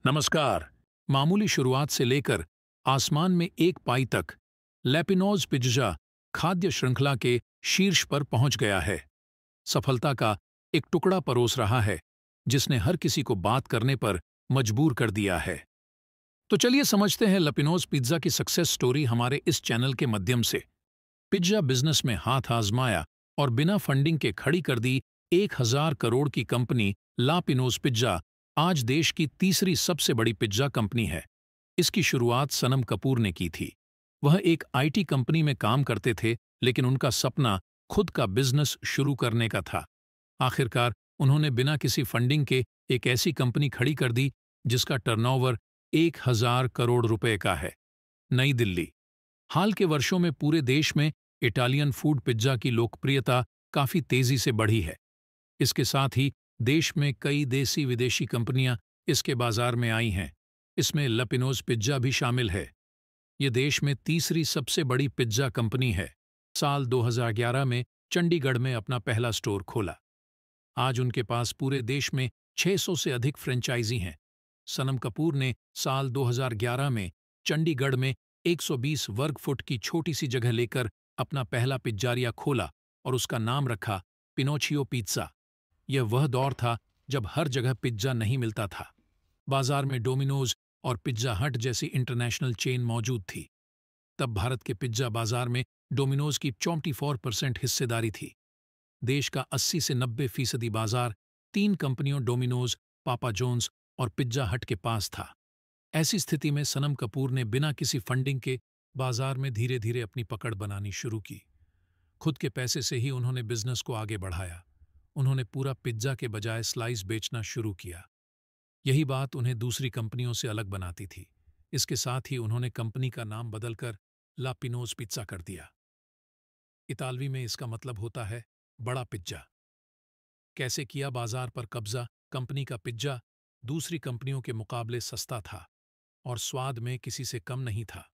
नमस्कार। मामूली शुरुआत से लेकर आसमान में एक पाई तक लैपिनोज पिज़्ज़ा खाद्य श्रृंखला के शीर्ष पर पहुंच गया है। सफलता का एक टुकड़ा परोस रहा है जिसने हर किसी को बात करने पर मजबूर कर दिया है। तो चलिए समझते हैं लैपिनोज पिज़्ज़ा की सक्सेस स्टोरी हमारे इस चैनल के माध्यम से। पिज़्ज़ा बिजनेस में हाथ आजमाया और बिना फंडिंग के खड़ी कर दी 1,000 करोड़ की कंपनी ला पिनोज पिज़्ज़ा आज देश की तीसरी सबसे बड़ी पिज़्ज़ा कंपनी है। इसकी शुरुआत सनम कपूर ने की थी। वह एक आईटी कंपनी में काम करते थे, लेकिन उनका सपना खुद का बिजनेस शुरू करने का था। आखिरकार उन्होंने बिना किसी फंडिंग के एक ऐसी कंपनी खड़ी कर दी जिसका टर्नओवर 1,000 करोड़ रुपए का है। नई दिल्ली। हाल के वर्षों में पूरे देश में इटालियन फूड पिज़्ज़ा की लोकप्रियता काफी तेजी से बढ़ी है। इसके साथ ही देश में कई देसी विदेशी कंपनियां इसके बाजार में आई हैं। इसमें लपिनोज पिज़्ज़ा भी शामिल है। ये देश में तीसरी सबसे बड़ी पिज़्ज़ा कंपनी है। साल 2011 में चंडीगढ़ में अपना पहला स्टोर खोला। आज उनके पास पूरे देश में 600 से अधिक फ्रेंचाइजी हैं। सनम कपूर ने साल 2011 में चंडीगढ़ में 120 वर्ग फुट की छोटी सी जगह लेकर अपना पहला पिज़्ज़ारिया खोला और उसका नाम रखा पिनोचियो पिज़्ज़ा। यह वह दौर था जब हर जगह पिज़्ज़ा नहीं मिलता था। बाजार में डोमिनोज और पिज़्ज़ा हट जैसी इंटरनेशनल चेन मौजूद थी। तब भारत के पिज़्ज़ा बाजार में डोमिनोज की 24% हिस्सेदारी थी। देश का 80 से 90% बाजार तीन कंपनियों डोमिनोज, पापा जॉन्स और पिज़्ज़ा हट के पास था। ऐसी स्थिति में सनम कपूर ने बिना किसी फंडिंग के बाजार में धीरे धीरे अपनी पकड़ बनानी शुरू की। खुद के पैसे से ही उन्होंने बिजनेस को आगे बढ़ाया। उन्होंने पूरा पिज़्ज़ा के बजाय स्लाइस बेचना शुरू किया। यही बात उन्हें दूसरी कंपनियों से अलग बनाती थी। इसके साथ ही उन्होंने कंपनी का नाम बदलकर ला पिनोज पिज़्ज़ा कर दिया। इतालवी में इसका मतलब होता है बड़ा पिज़्ज़ा। कैसे किया बाजार पर कब्जा? कंपनी का पिज़्ज़ा दूसरी कंपनियों के मुकाबले सस्ता था और स्वाद में किसी से कम नहीं था।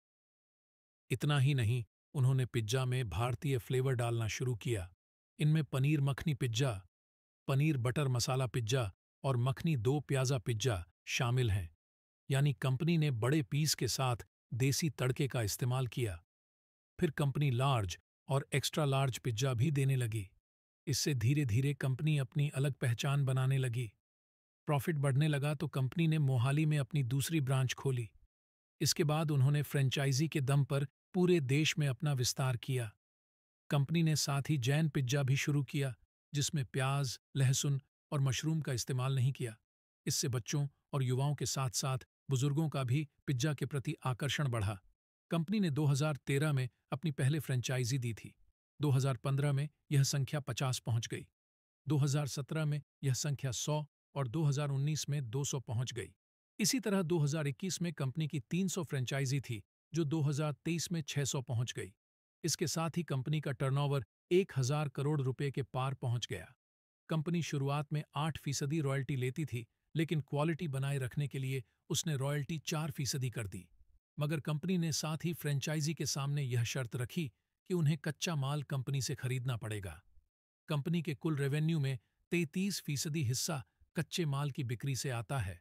इतना ही नहीं, उन्होंने पिज़्ज़ा में भारतीय फ्लेवर डालना शुरू किया। इनमें पनीर मखनी पिज़्ज़ा, पनीर बटर मसाला पिज़्ज़ा और मखनी दो प्याज़ा पिज़्ज़ा शामिल हैं। यानी कंपनी ने बड़े पीस के साथ देसी तड़के का इस्तेमाल किया। फिर कंपनी लार्ज और एक्स्ट्रा लार्ज पिज़्ज़ा भी देने लगी। इससे धीरे धीरे कंपनी अपनी अलग पहचान बनाने लगी। प्रॉफिट बढ़ने लगा तो कंपनी ने मोहाली में अपनी दूसरी ब्रांच खोली। इसके बाद उन्होंने फ्रेंचाइजी के दम पर पूरे देश में अपना विस्तार किया। कंपनी ने साथ ही जैन पिज़्ज़ा भी शुरू किया, जिसमें प्याज, लहसुन और मशरूम का इस्तेमाल नहीं किया। इससे बच्चों और युवाओं के साथ साथ बुजुर्गों का भी पिज़्ज़ा के प्रति आकर्षण बढ़ा। कंपनी ने 2013 में अपनी पहले फ्रेंचाइजी दी थी। 2015 में यह संख्या 50 पहुंच गई। 2017 में यह संख्या 100 और 2019 में 200 पहुंच गई। इसी तरह 2021 में कंपनी की 300 फ्रेंचाइजी थी, जो 2023 में 600 पहुंच गई। इसके साथ ही कंपनी का टर्नओवर 1,000 करोड़ रुपए के पार पहुंच गया। कंपनी शुरुआत में 8% रॉयल्टी लेती थी, लेकिन क्वालिटी बनाए रखने के लिए उसने रॉयल्टी 4% कर दी। मगर कंपनी ने साथ ही फ्रेंचाइजी के सामने यह शर्त रखी कि उन्हें कच्चा माल कंपनी से खरीदना पड़ेगा। कंपनी के कुल रेवेन्यू में 33% हिस्सा कच्चे माल की बिक्री से आता है।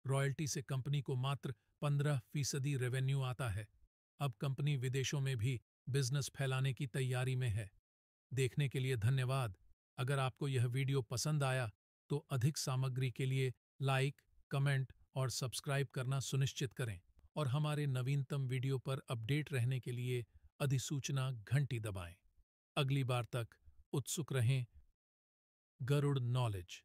रॉयल्टी से कंपनी को मात्र 15% रेवेन्यू आता है। अब कंपनी विदेशों में भी बिजनेस फैलाने की तैयारी में है। देखने के लिए धन्यवाद। अगर आपको यह वीडियो पसंद आया तो अधिक सामग्री के लिए लाइक, कमेंट और सब्सक्राइब करना सुनिश्चित करें और हमारे नवीनतम वीडियो पर अपडेट रहने के लिए अधिसूचना घंटी दबाएं। अगली बार तक उत्सुक रहें। गरुड़ नॉलेज।